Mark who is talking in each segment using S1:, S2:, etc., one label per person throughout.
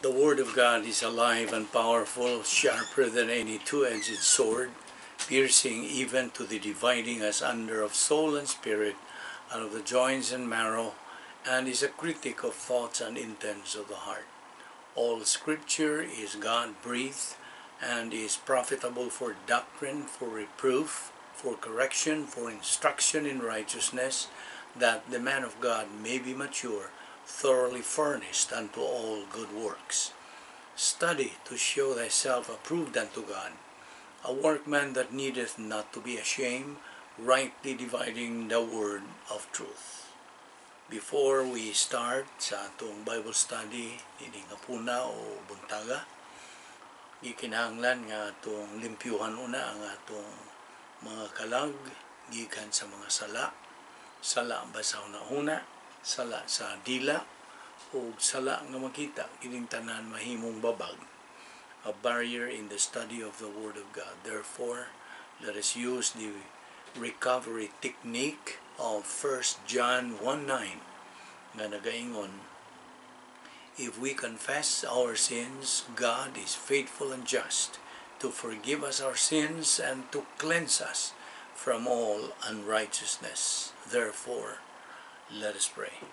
S1: The Word of God is alive and powerful, sharper than any two-edged sword, piercing even to the dividing asunder of soul and spirit, and of the joints and marrow, and is a critic of thoughts and intents of the heart. All Scripture is God-breathed, and is profitable for doctrine, for reproof, for correction, for instruction in righteousness, that the man of God may be mature, thoroughly furnished unto all good works. Study to show thyself approved unto God, a workman that needeth not to be ashamed, rightly dividing the word of truth. Before we start sa atong Bible study, ining hapuna o buntaga, gikinahanglan nga atong limpyuhan una ang atong mga kalag, gikan sa mga sala ba sa una-una, sala sa dila, o sala nga makita, kining tanan mahimong babag, a barrier in the study of the Word of God. Therefore, let us use the recovery technique of 1 John 1:9 nga nagaingon, if we confess our sins, God is faithful and just to forgive us our sins and to cleanse us from all unrighteousness. Therefore, let us pray.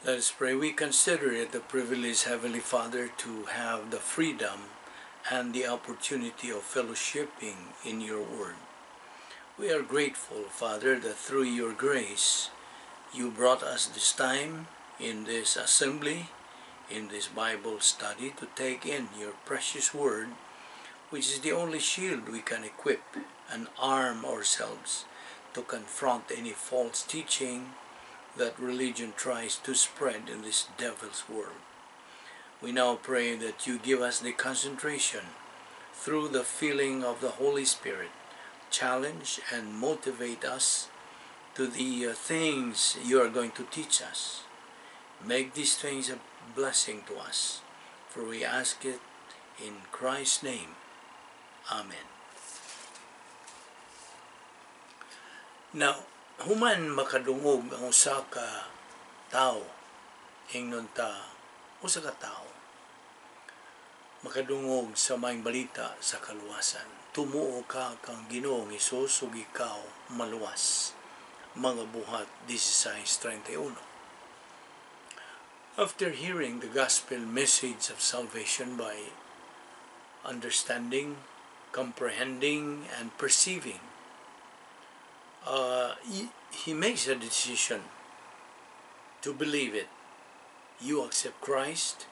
S1: Let us pray. We consider it a privilege, Heavenly Father, to have the freedom and the opportunity of fellowshipping in your word. We are grateful, Father, that through your grace, you brought us this time in this assembly, in this Bible study, to take in your precious word, which is the only shield we can equip and arm ourselves to confront any false teaching that religion tries to spread in this devil's world. We now pray that you give us the concentration through the filling of the Holy Spirit, challenge and motivate us to the things you are going to teach us. Make these things a blessing to us, for we ask it in Christ's name. Amen. Now, human makadungog ang usa ka tao, ingnon ta, usa ka tao, makadungog sa maayong balita sa kaluwasan. Tumuo ka kang Ginoong Hesus ug ikaw maluwas. Mga Buhat 16:31. After hearing the gospel message of salvation by understanding, comprehending, and perceiving, he makes a decision to believe it. You accept Christ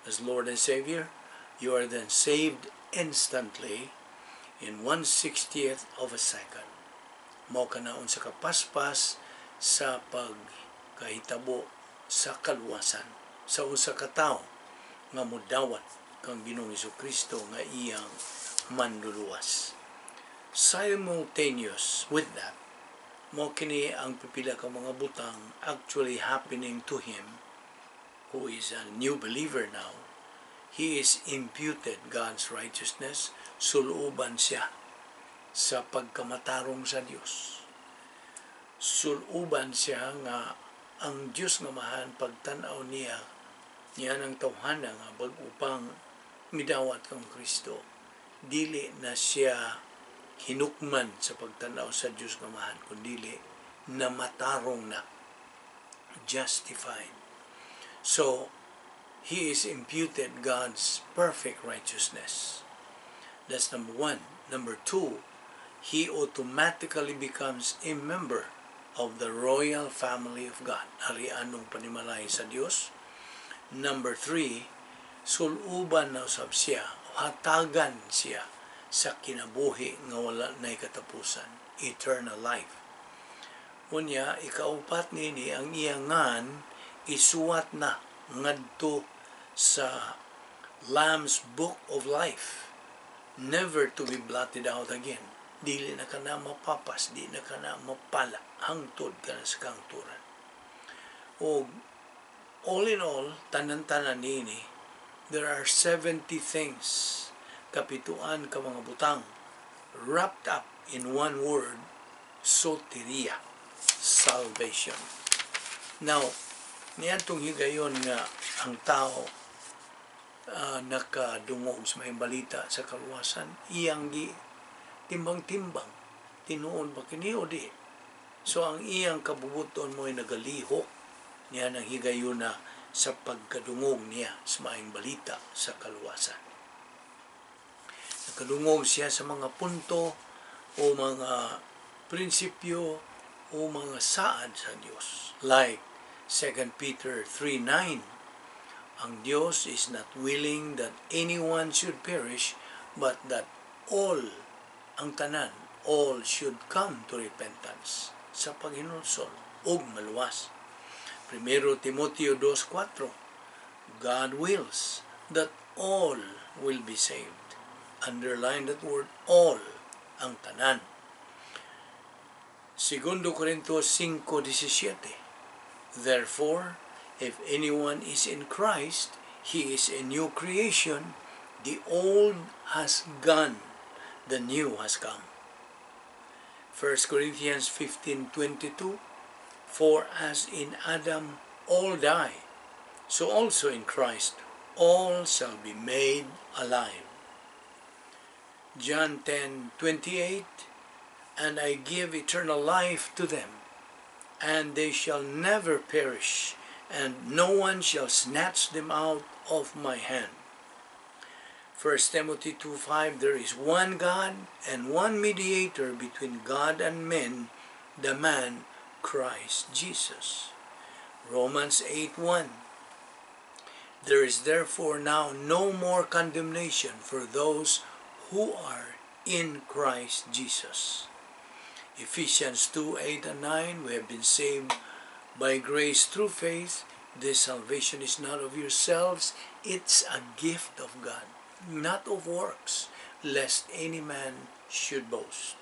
S1: as Lord and Savior, you are then saved instantly in 1/60th of a second. Mao kanaon sa kapaspas sa pagkahitabo sa kaluwasan sa usa ka tawo nga modawat kang Ginoong Jesucristo nga iyang manluluwas. Simultaneous with that, mo kini ang pipila ka mga butang actually happening to him, who is a new believer now. He is imputed God's righteousness, suluban siya sa pagkamatarong sa Dios. Suluban siya nga ang Dios nga mahan pagtan-aw niya ng tawhana nga bag-upang midawat kang Kristo. Dili na siya hinukman sa pagtanaw sa Diyos nga mahan, kundili na matarong na, justified. So, he is imputed God's perfect righteousness. That's number one. Number two, he automatically becomes a member of the royal family of God. Arianong panimalay sa Diyos. Number three, suluban na usab siya, hatagan siya sa kinabuhi nga wala na'y katapusan, eternal life. Unya, ikaupat nini ang iyangan isuwat na ngadto sa Lamb's Book of Life, never to be blotted out again. Dili na ka na mapapas, di na ka na mapala, hangtod ka na sa kangturan. O all in all, tanan-tanan nini, there are 70 things, kapituan ka mga butang wrapped up in one word, soteria, salvation. Now, niyantong higayon nga ang tao nakadungog sa may balita sa kaluwasan, iyang timbang-timbang, tinuon ba kini o di? So ang iyang kabubuton mo ay nagalihok niya ng higayon na sa pagkadungog niya sa maayong balita sa kaluwasan. Nakadungog siya sa mga punto o mga prinsipyo o mga saad sa Diyos. Like 2 Peter 3:9, ang Diyos is not willing that anyone should perish, but that all, ang tanan, all should come to repentance sa paghinulsol ug maluwas. 1 Timoteo 2:4, God wills that all will be saved. Underline that word, all, ang tanan. 2 Corintios 5:17, therefore, if anyone is in Christ, he is a new creation. The old has gone, the new has come. 1 Corinthians 15:22, for as in Adam all die, so also in Christ all shall be made alive. John 10:28, and I give eternal life to them, and they shall never perish, and no one shall snatch them out of my hand. 1 Timothy 2:5, there is one God and one mediator between God and men, the man Christ Jesus. Romans 8:1, there is therefore now no more condemnation for those who are in Christ Jesus. Ephesians 2:8 and 9, we have been saved by grace through faith. This salvation is not of yourselves, it's a gift of God, not of works, lest any man should boast.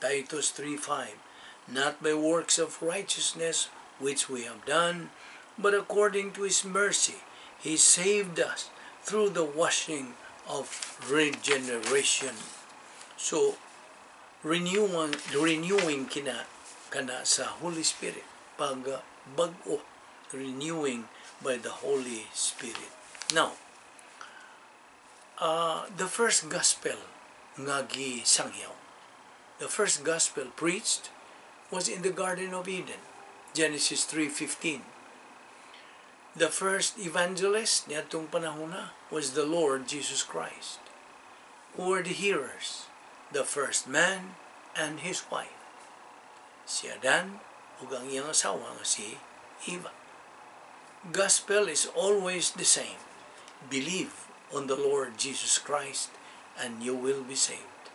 S1: Titus 3:5, not by works of righteousness which we have done, but according to his mercy, he saved us through the washing of regeneration. So, renewing kana sa Holy Spirit, pag bag-o, renewing by the Holy Spirit. Now, the first gospel nga gisangyaw, the first gospel preached was in the Garden of Eden, Genesis 3:15. The first evangelist niyadtong panahon na was the Lord Jesus Christ. Who were the hearers? The first man and his wife, si Adan ug ang iyang asawa nga si Eva. Gospel is always the same. Believe on the Lord Jesus Christ and you will be saved.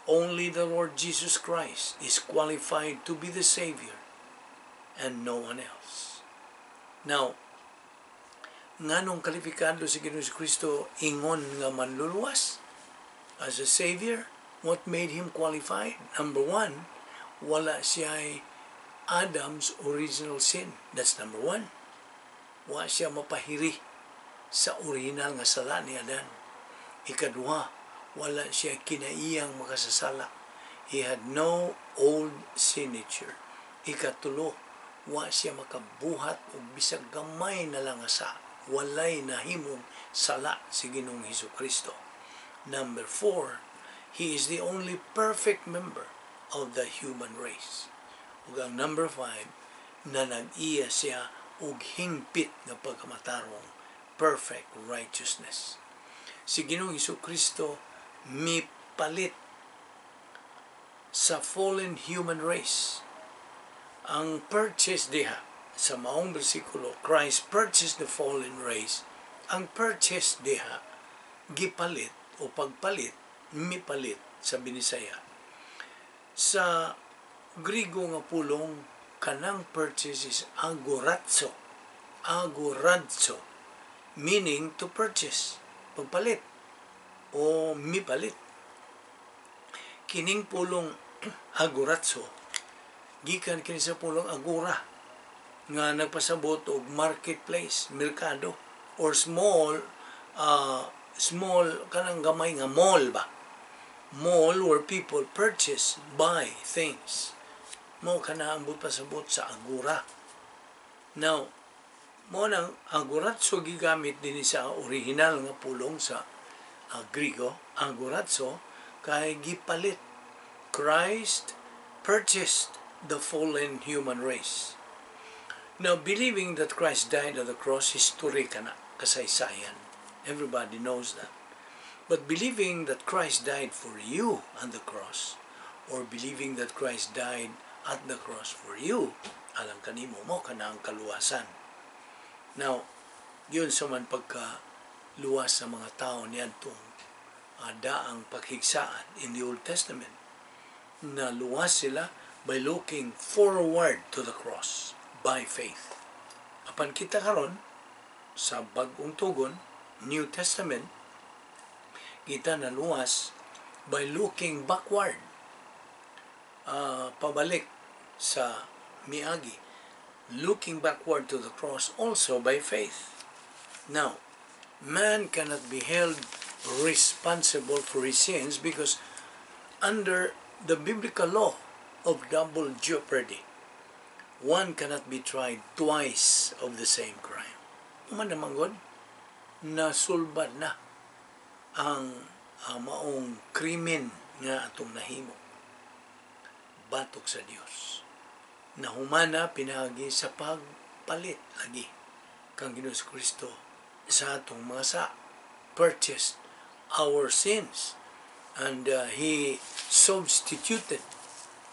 S1: Only the Lord Jesus Christ is qualified to be the Savior and no one else. Now, nganong kalifikado si Ginoong Kristo ingon nga manluluwas as a Savior? What made him qualified? Number one, wala siya Adam's original sin. That's number one. Wala siya mapahiri sa original nga sala ni Adan. Ikadua, wala siya kinaiyang makasasala. He had no old signature. Ikatulo, wala siya makabuhat o bisag gamay na lang sa walay nahimong sala si Ginoong Hesukristo. Number 4, he is the only perfect member of the human race. Ug ang number 5, na nag-iya siya og hingpit nga pagkamatarong perfect righteousness. Si Ginoong Hesukristo mipalit sa fallen human race. Ang purchase diha sa maong bersikulo, Christ purchased the fallen race. Ang purchase diha gipalit o pagpalit, mipalit sa Binisaya. Sa Grigo nga pulong, kanang purchase is agorazzo. Agorazzo, meaning to purchase, pagpalit o mipalit. Kining pulong agorazzo, gikan kini sa pulong agora nga nagpasabot og marketplace, merkado, or small kanang gamay nga mall ba. mall where people purchase, buy things. Mo kanaambot pasabot sa agura. Now, mo nang agoratso gigamit din sa original nga pulong sa Grigo, agoratso kay gipalit. Christ purchased the fallen human race. Now, believing that Christ died on the cross, history ka na, kasaysayan. Everybody knows that. But believing that Christ died for you on the cross, or believing that Christ died at the cross for you, alam kanimo mo ka na ang kaluwasan. Now, yun sa man pagkaluwas sa mga tao niyan itong daang paghigsaan in the Old Testament, na luwas sila by looking forward to the cross by faith. Apan kita karon sa bagong tugon, New Testament, kita na luwas by looking backward, pabalik sa miagi, looking backward to the cross also by faith. Now, man cannot be held responsible for his sins because under the biblical law of double jeopardy, one cannot be tried twice of the same crime. Uma naman God, nasulbad na ang maong krimen nga atong nahimo. Batok sa Dios. Nahumana pinagi sa pagpalit lagi kang Ginoong Kristo sa atong mga sa purchased our sins, and He substituted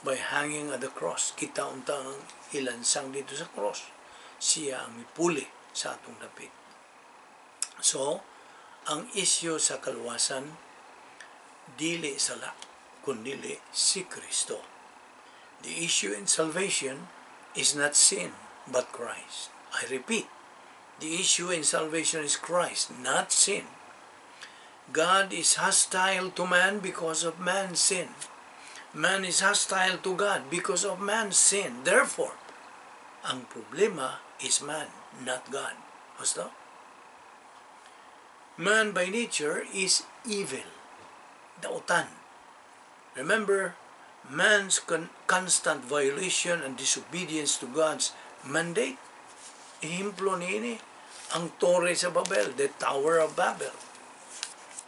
S1: by hanging at the cross. Kita untang ilansang dito sa cross, siya ang mipuli sa atong dapit. So, ang isyu sa kaluwasan dili sala kundi si Kristo. The issue in salvation is not sin but Christ. I repeat, the issue in salvation is Christ, not sin. God is hostile to man because of man's sin. Man is hostile to God because of man's sin. Therefore, ang problema is man, not God. Basta? Man by nature is evil. Dautan. Remember, man's constant violation and disobedience to God's mandate. Ihimplo niini ang Torre sa Babel, the Tower of Babel,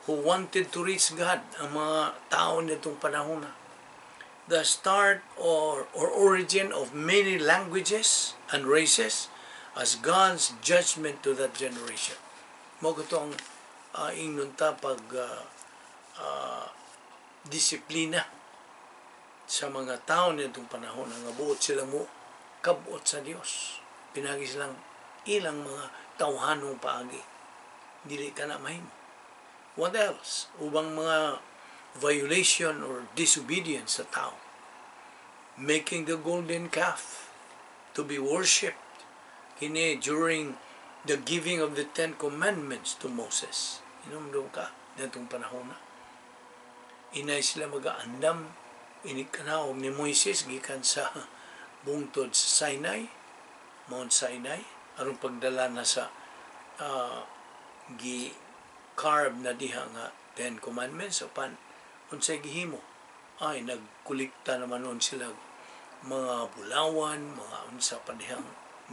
S1: who wanted to reach God, ang mga tao nitong panahon na. The start or origin of many languages and races as God's judgment to that generation. Mo ko itong inunta pag disiplina sa mga tao nitong panahon na buot sila mo kabuot sa Dios. Pinagi silang ilang mga tawhanong paagi. Dili ka na mahimo. What else? Ubang mga violation or disobedience sa tao. Making the golden calf to be worshipped kini during the giving of the 10 Commandments to Moses. Inumdum ka nitong panahon na. Inay sila mag-aandam inikanaog ni Moises gikan sa bungtod sa Sinai, Mount Sinai, aron pagdala na sa carve na diha nga 10 Commandments upan unsay gihimo ay nagkulikta naman nun sila mga bulawan, mga unsa pa dihang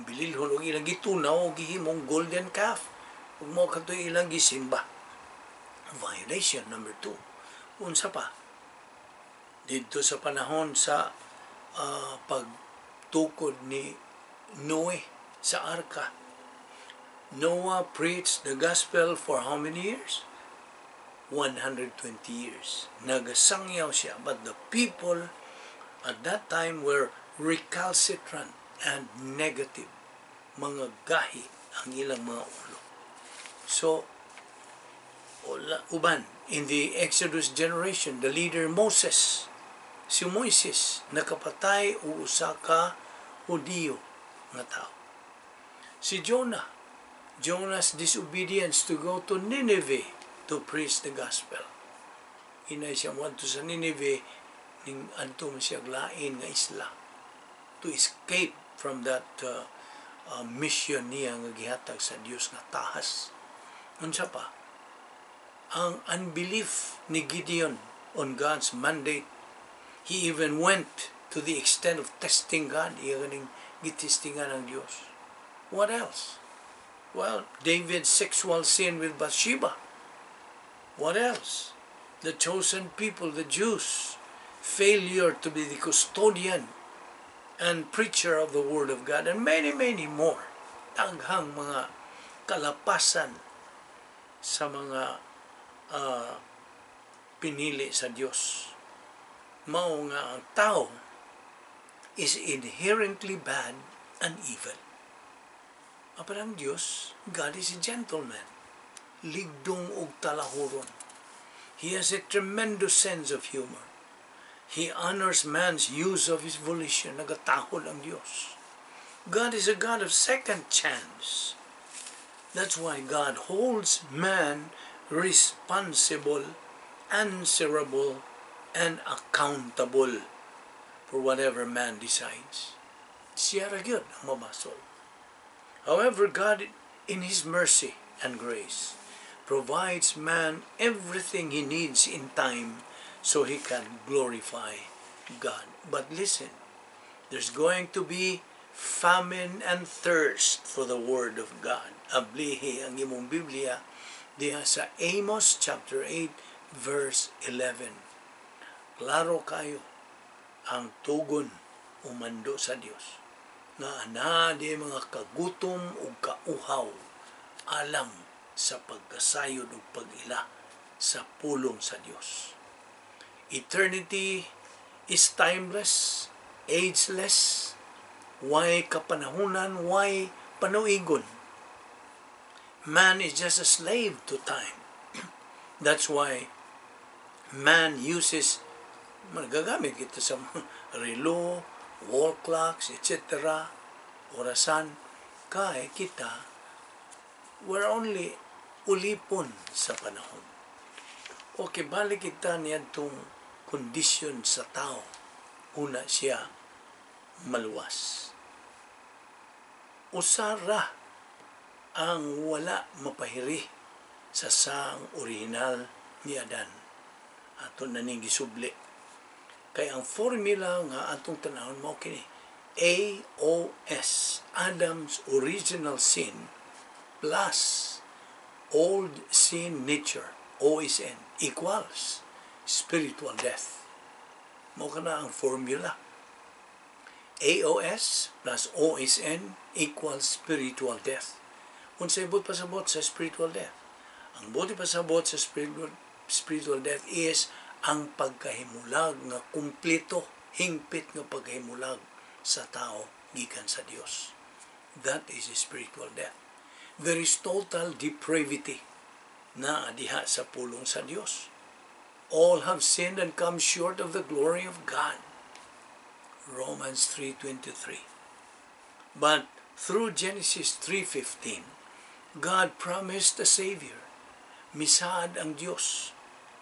S1: bililhon og ilang gitunaw og gihimong golden calf ug mao kadto ilang gisimba. Violation number 2. Unsa pa dito sa panahon sa pagtukod ni Noe sa arka. Noah preached the gospel for how many years? 120 years. Nagasangyaw siya, but the people at that time were recalcitrant and negative. Mga gahi ang ilang mga ulo. So, uban, in the Exodus generation, the leader Moses, si Moises, nakapatay o usa ka Hudiyo nga tao. Si Jonah's disobedience to go to Nineveh to preach the gospel. Inay siya wanto sa Nineveh ning adto man siya lain nga isla to escape from that mission niya nga gihatag sa Dios nga tahas. Unsa pa? Ang unbelief ni Gideon on God's mandate. He even went to the extent of testing God. Iya ganing gitestingan ng Diyos. What else? Well, David's sexual sin with Bathsheba. What else? The chosen people, the Jews, failure to be the custodian and preacher of the Word of God, and many, many more. Taghang mga kalapasan sa mga pinili sa Diyos. Mao nga ang tao is inherently bad and evil. Apan ang Diyos, God is a gentleman, ligdong ug talahuron. He has a tremendous sense of humor. He honors man's use of his volition. Nagatahol ang Diyos. God is a God of second chance. That's why God holds man responsible, answerable, and accountable for whatever man decides. Siya ra gyud ang mabasol. However, God, in His mercy and grace, provides man everything he needs in time so he can glorify God. But listen, there's going to be famine and thirst for the Word of God. Ablihi ang imong Biblia diha sa Amos chapter 8 verse 11. Klaro kayo ang tugon umando sa Dios nga ana di mga kagutom ug kauhaw alang sa pagkasayod ug pag-ila sa pulong sa Dios. Eternity is timeless, ageless, why kapanahunan, why panuigon. Man is just a slave to time. That's why man uses, magagamit kita sa relo, wall clocks, etc., orasan, kay kita, we're only ulipon sa panahon. Okay, balik kita niya itong kondisyon sa tao. Una siya, maluwas. Usara ang wala mapahiri sa sang original ni Adan. Ato na ning gisubli. Kaya ang formula nga atong tanahon mo kini, AOS, Adam's original sin, plus old sin nature, OSN, equals spiritual death. Mo ka na ang formula. AOS plus OSN equals spiritual death. Kung sa ibot pasabot sa spiritual death, ang buti pasabot sa spiritual death is ang pagkahimulag nga kumpleto, hingpit nga pagkahimulag sa tao gikan sa Dios. That is spiritual death. There is total depravity na diha sa pulong sa Dios. All have sinned and come short of the glory of God. Romans 3:23. But through Genesis 3:15, God promised a Savior. Misaad ang Dios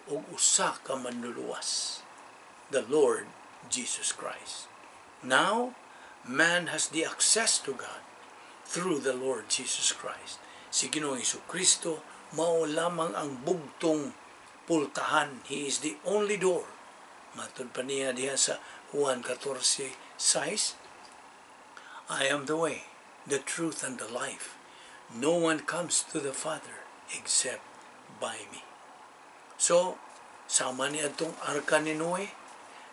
S1: o usa ka manluluwas, the Lord Jesus Christ. Now, man has the access to God through the Lord Jesus Christ. Si Ginoong Jesucristo, mao lamang ang bugtong pultahan. He is the only door. Matod pa niya diha sa Juan 14:6, I am the way, the truth, and the life. No one comes to the Father except by me. So, sama niya itong arka ni Noe.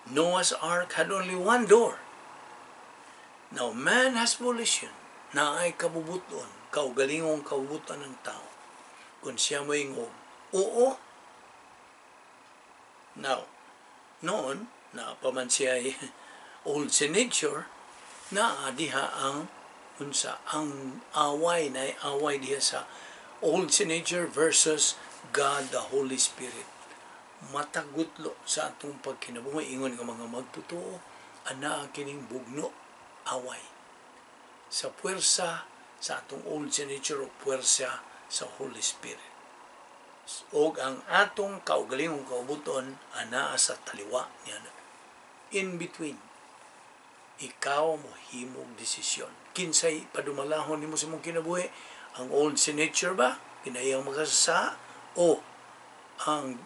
S1: Noah's Ark had only one door. Now, man has volition na ay kabubuton, kaugalingong kabubuton ng tao. Kung siya mo ingong, oo. Now, noon, na paman siya old sin nature, na diha ang unsa, ang away na away diha sa old sin nature versus God the Holy Spirit. Matagutlo sa atong pagkinabuhi, ingon nga mga magtotoo, ana kining bugno, away. Sa puwersa sa atong old sin nature o puwersa sa Holy Spirit. O ang atong kaugalingong kaubuton, ana sa taliwa niya. In between, ikaw mo himog desisyon. Kinsay padumalahon nimo sa mong kinabuhi, ang old sin nature ba? Kinayang makasasa o ang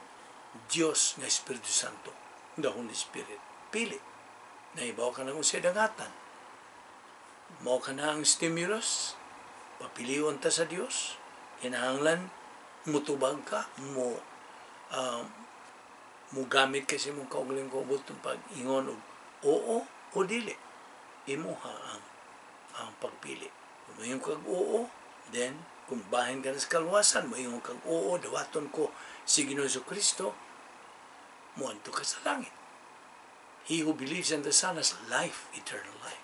S1: Diyos nga Espiritu Santo, the Holy Spirit. Pili. Naibaw ka na kung sa dangatan. Mao ka na ang stimulus. Papiliwan ta sa Diyos. Kinahanglan, mutubag ka, mo gamit kasi mong kaugaling kubot ng pag-ingon og oo o dili. Imuha ang pagpili. Kung mayroon kag oo, then kung bahin ka na sa kalwasan, mayroon kag oo, dawaton ko si Ginoong Jesucristo, muadto ka sa langit. He who believes in the Son has life, eternal life.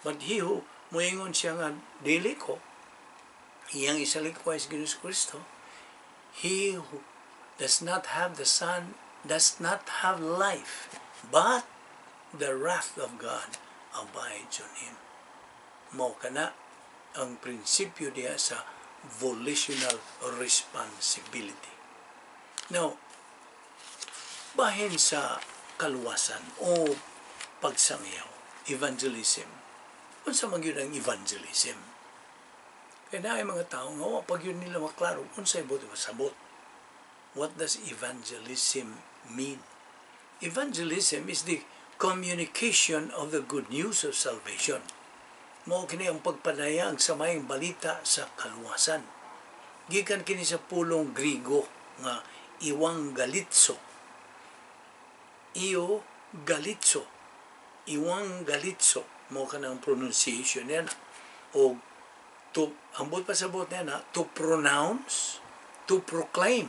S1: But he who moingon siya nga dili ko, iyang isalikwa si Ginoong Jesucristo, he who does not have the Son does not have life, but the wrath of God abides on him. Mao kana ang prinsipyo diya sa volitional responsibility. Now, bahin sa kaluwasan o pagsangyaw, evangelism. Unsa man gyud ang evangelism? Kaya na ay mga tao nga pag yun nila maklaro, unsay buti masabot. What does evangelism mean? Evangelism is the communication of the good news of salvation. Mao kini ang pagpadayag sa maayong balita sa kaluwasan. Gikan kini sa pulong Griego nga iwangalitso. Iwangalitso. Mao kanang pronunciation yan. O ambot pasabot niya to pronounce, to proclaim.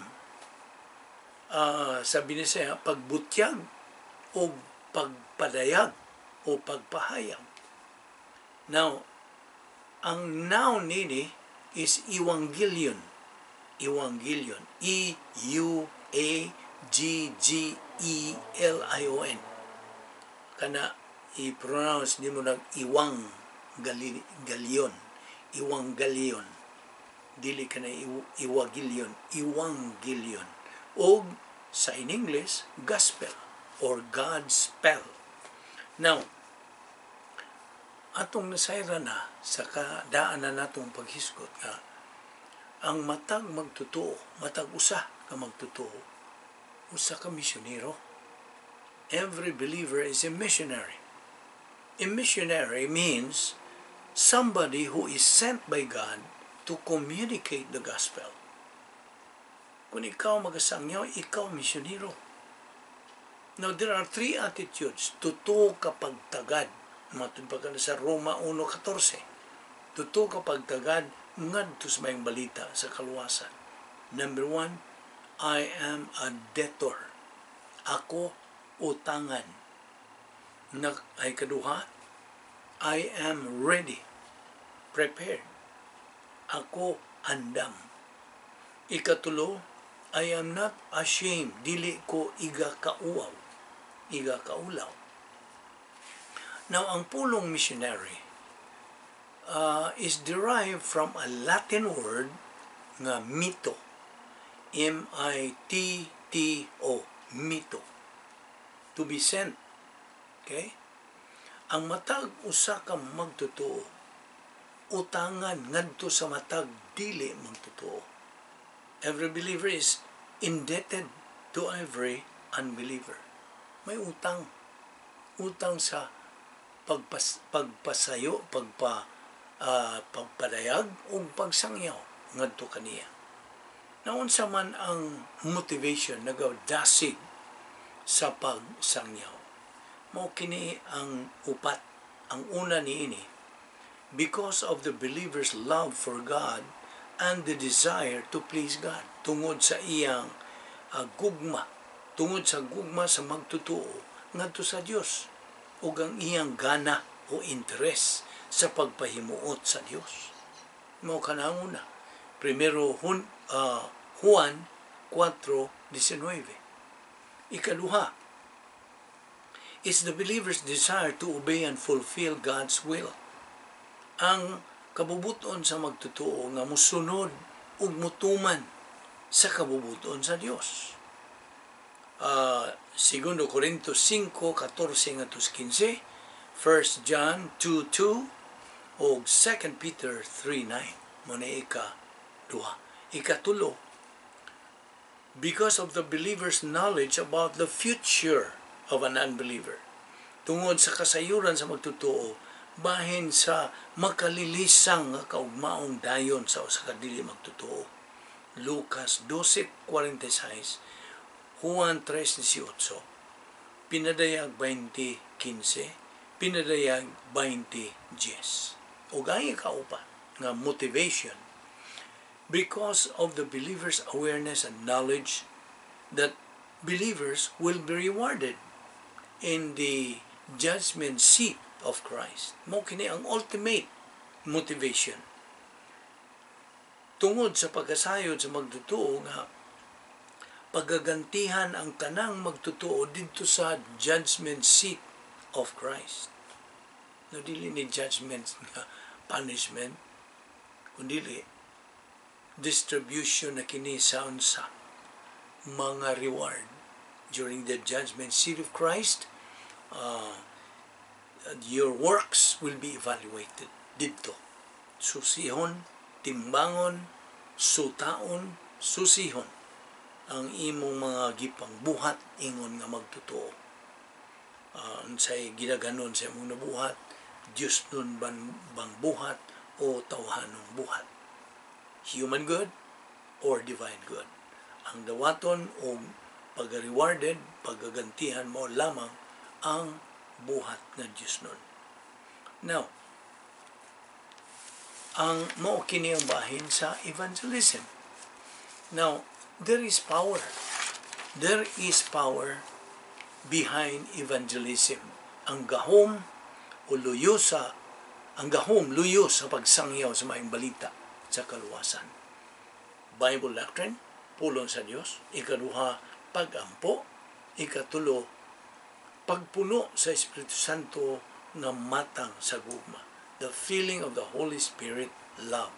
S1: Sabi niya siya, pagbutyag o pagpadayag o pagpahayag. Now, ang noun nini is evangelion. Evangelion. E-U-A-G-G-E-L-I-O-N. Kana i-pronounce di mo iwangelion. Evangelion. Dili ka na iwagilion. Evangelion. O sa in English, gospel or God's spell. Now, atong nasayra na sa kadaan na natong paghisgot nga ang matag magtotoo, matag usa ka magtotoo, usa ka misyonero. Every believer is a missionary. A missionary means somebody who is sent by God to communicate the gospel. Kung ikaw magasangyaw, ikaw misyonero. Now, there are three attitudes. Totoo kapag tagad. Matun pa ka na sa Roma 1:14. Totoo kapag tagad, ngadto sa mayang balita sa kaluwasan. Number 1, I am a debtor. Ako utangan. Ay kaduha, I am ready. Prepared. Ako andam. Ikatulo, I am not ashamed. Dili ko igakaulaw. Now, ang pulong missionary is derived from a Latin word nga mito. M-I-T-T-O. Mito. To be sent. Okay? Ang matag usa ka magtotoo. Utangan ngadto sa matag dili magtotoo. Every believer is indebted to every unbeliever. May utang. Utang sa pagpasayo, pagpadayag o pagsangyaw ngadto kaniya. Naunsa man ang motivation nagadasig sa pagsangyaw. Mao kini ang upat. Ang una niini, because of the believer's love for God and the desire to please God. Tungod sa iyang gugma. Tungod sa gugma sa magtotoo ngadto sa Dios. Ug ang iyang gana o interes sa pagpahimuot sa Dios. Mao kanang una. Primero Juan 4:19. Ikaduha is the believer's desire to obey and fulfill God's will. Ang kabubuton sa magtotoo nga musunod ug mutuman sa kabubuton sa Dios. 2 Corintios 5:14-15, 1 John 2:2 ug 2 Peter 3:9. Muna ika-2. Ikatulo, because of the believer's knowledge about the future of an unbeliever. Tungod sa kasayuran sa magtotoo, bahin sa makalilisang nga kaugmaong dayon sa usa ka dili magtotoo. Lucas 12:46, Juan 3:18, pinadayag 20:15, pinadayag 20:10. O gaya kaupa nga motivation because of the believer's awareness and knowledge that believers will be rewarded in the judgment seat of Christ. Mo kini ang ultimate motivation. Tungod sa pagkasayod sa magtutuo nga pagagantihan ang tanang magtutuo dito sa judgment seat of Christ. No dili ni judgment nga punishment, kundi distribution na kini sa unsa mga reward during the judgment seat of Christ. Your works will be evaluated dito. Susihon, timbangon, sutaon, susihon ang imong mga gipang buhat ingon nga magtutuo. Unsay ginaganon sa imong nabuhat, Diyos nun bang buhat o tawhanong buhat? Human good or divine good? Ang dawaton o pag-rewarded, pagagantihan mo lamang ang buhat ng Diyos nun. Now, ang mao kini ang bahin sa evangelism. Now, there is power. There is power behind evangelism. Ang gahom o luyo sa pagsangyaw sa maayong balita sa kaluwasan. Bible doctrine, pulong sa Dios. Ikaduha, pagampo. Ikatulo, pagpuno sa Espiritu Santo nga matang sa gugma. The feeling of the Holy Spirit, love.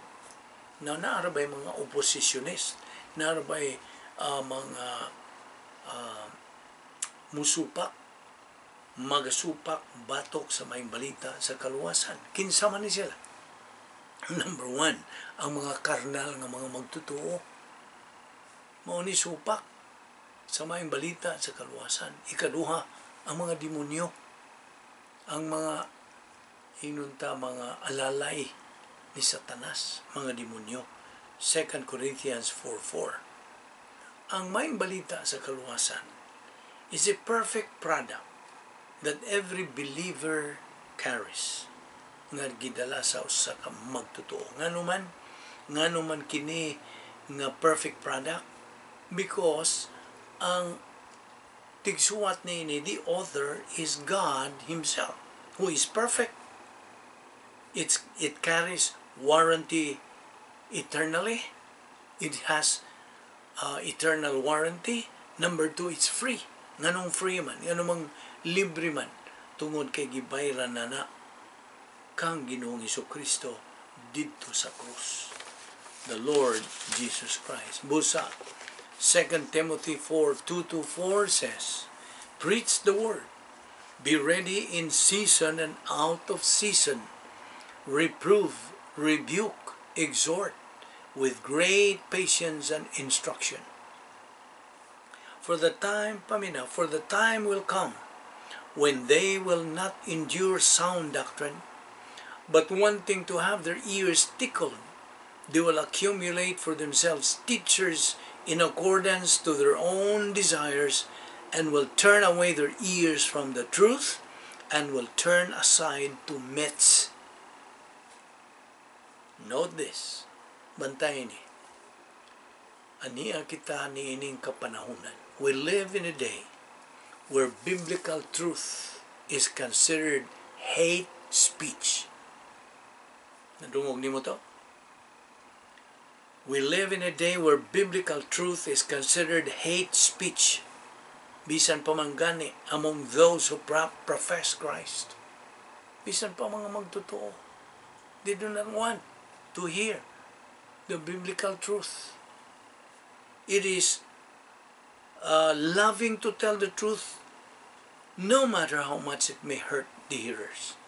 S1: Now, naarabay mga oppositionist, naarabay mga musupak, magasupak, batok sa maayong balita sa kaluwasan. Kinsa man ni sila? Number 1, ang mga karnal nga mga magtutuo. Mao ni supak sa maayong balita sa kaluwasan. Ikaduha, ang mga demonyo, ang mga mga alalay ni Satanas, mga demonyo. 2 Corinthians 4:4. Ang maayong balita sa kaluwasan is a perfect product that every believer carries, nga gidala sa usa ka magtutuo. Ngano man kini nga perfect product, because ang tigsuwat ni the author is God Himself, who is perfect. It carries warranty eternally. It has eternal warranty. Number 2, it's free. Nganong free man, nganong libre man, tungod kay gibayran na kang Ginoong Hesukristo didto sa krus. The Lord Jesus Christ. Busa, 2 Timothy 4:2-4 says, preach the word. Be ready in season and out of season. Reprove, rebuke, exhort with great patience and instruction. For the time will come when they will not endure sound doctrine, but wanting to have their ears tickled, they will accumulate for themselves teachers in accordance to their own desires, and will turn away their ears from the truth, and will turn aside to myths. Note this, bantayan ni. Aniya kita niining kapanahunan. We live in a day where biblical truth is considered hate speech. Nadungog ni mo to? We live in a day where biblical truth is considered hate speech. Bisan pa man gani among those who profess Christ. Bisan pa mga magtotoo. They do not want to hear the biblical truth. It is loving to tell the truth no matter how much it may hurt the hearers.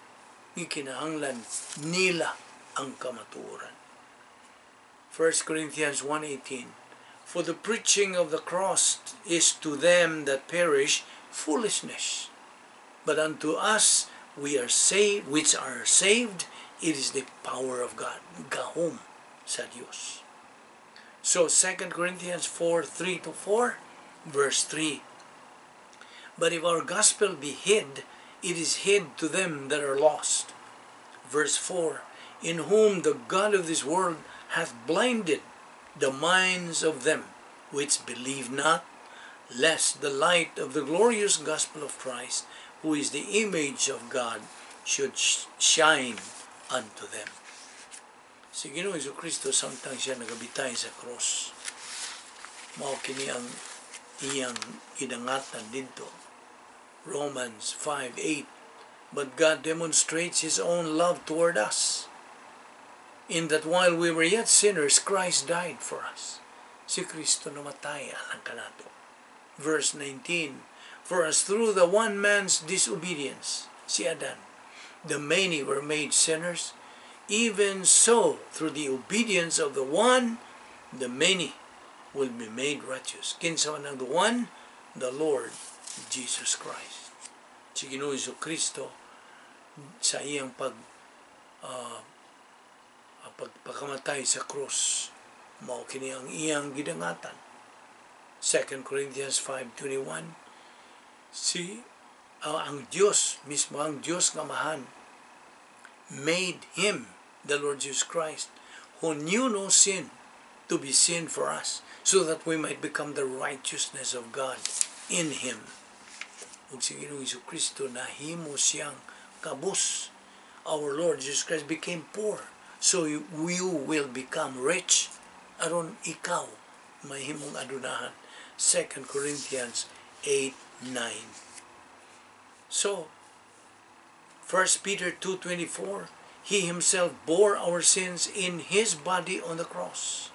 S1: Ikinahanglan nila ang kamatuoran. 1 Corinthians 1:18, For the preaching of the cross is to them that perish foolishness, but unto us which are saved, it is the power of God. Gahom sa Diyos. So 2 Corinthians 4:3-4, verse 3. But if our gospel be hid, it is hid to them that are lost. Verse 4, in whom the God of this world hath blinded the minds of them which believe not, lest the light of the glorious gospel of Christ, who is the image of God, should shine unto them. Si Ginoong Jesucristo samtang siya nagabitay sa cross, mao kini ang iyang gidangatan dito. Romans 5:8. But God demonstrates His own love toward us, in that while we were yet sinners, Christ died for us. Si Kristo namatay alang kanato. Verse 19. For as through the one man's disobedience, si Adan, the many were made sinners, even so through the obedience of the one, the many will be made righteous. Kinsa man ang the one? The Lord Jesus Christ. Si Ginoong Jesucristo sa iyang pagpakamatay sa krus, mao kini ang iyang gidangatan. 2 Corinthians 5:21. Ang Diyos, mismo ang Diyos nga mahan, made Him, the Lord Jesus Christ, who knew no sin, to be sin for us, so that we might become the righteousness of God in Him. Ug si Ginoong Jesucristo nahimo siyang kabus. Our Lord Jesus Christ became poor, so you will become rich. Aron ikaw mahimong adunahan. 2 Corinthians 8:9. So 1 Peter 2:24, He Himself bore our sins in His body on the cross.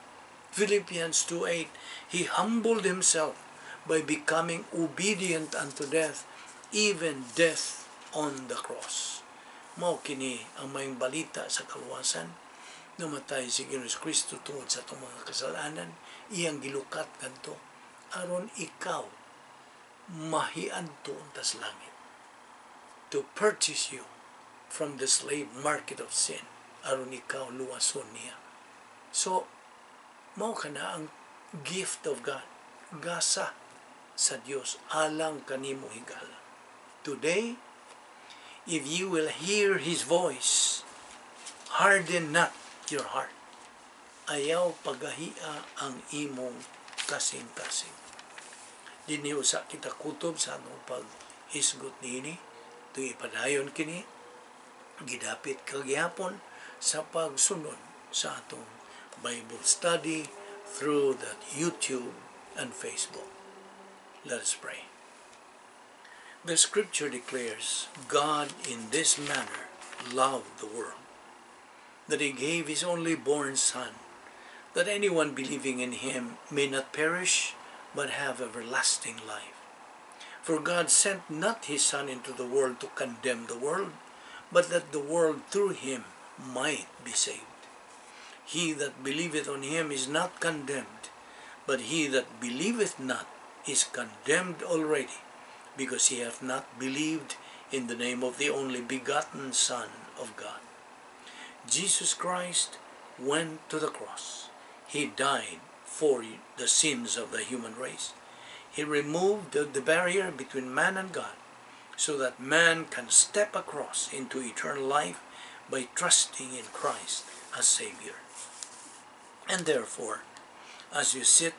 S1: Philippians 2:8, He humbled Himself by becoming obedient unto death, even death on the cross. Mao kini ang maayong balita sa kaluwasan. Namatay si Ginoong Kristo tungod sa itong mga kasalanan, iyang gilukat kanto, aron ikaw mahiadto untas langit, to purchase you from the slave market of sin, aron ikaw luwason niya. So, mao kana ang gift of God, gasa sa Dios alang kanimo higala. Today, if you will hear His voice, harden not your heart. Ayaw pagahia ang imong kasing-kasing. Dinhi usa kita kutob sa atong pag-hisgot niini, ito ipadayon kini, gidapit kagihapon sa pagsunod sa atong Bible study through the YouTube and Facebook. Let us pray. The scripture declares, God in this manner loved the world, that He gave His only born Son, that anyone believing in Him may not perish, but have everlasting life. For God sent not His Son into the world to condemn the world, but that the world through Him might be saved. He that believeth on Him is not condemned, but he that believeth not is condemned already, because he hath not believed in the name of the only begotten Son of God. Jesus Christ went to the cross. He died for the sins of the human race. He removed the barrier between man and God, so that man can step across into eternal life by trusting in Christ as Savior. And therefore, as you sit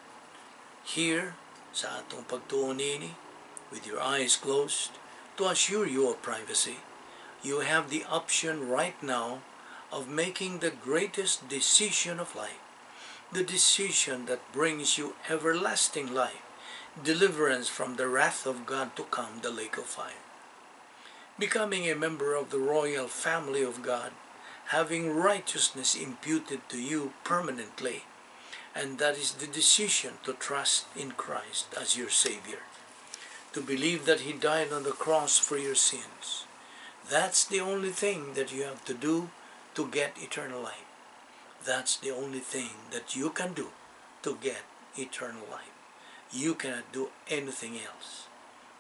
S1: here sa atong pagtuon nini, with your eyes closed, to assure you of privacy, you have the option right now of making the greatest decision of life, the decision that brings you everlasting life, deliverance from the wrath of God to come, the lake of fire. Becoming a member of the royal family of God, having righteousness imputed to you permanently, and that is the decision to trust in Christ as your Savior, to believe that He died on the cross for your sins. That's the only thing that you have to do to get eternal life. That's the only thing that you can do to get eternal life. You cannot do anything else.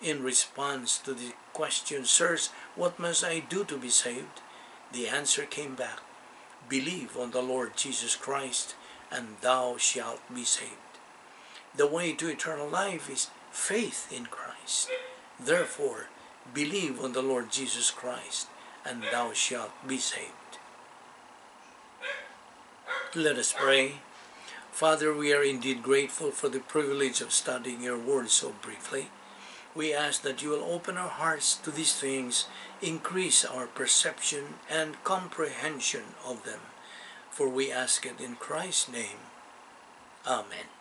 S1: In response to the question, "Sirs, what must I do to be saved?" the answer came back, "Believe on the Lord Jesus Christ, and thou shalt be saved." The way to eternal life is faith in Christ. Therefore, believe on the Lord Jesus Christ, and thou shalt be saved. Let us pray. Father, we are indeed grateful for the privilege of studying your word so briefly. We ask that you will open our hearts to these things, increase our perception and comprehension of them. For we ask it in Christ's name. Amen.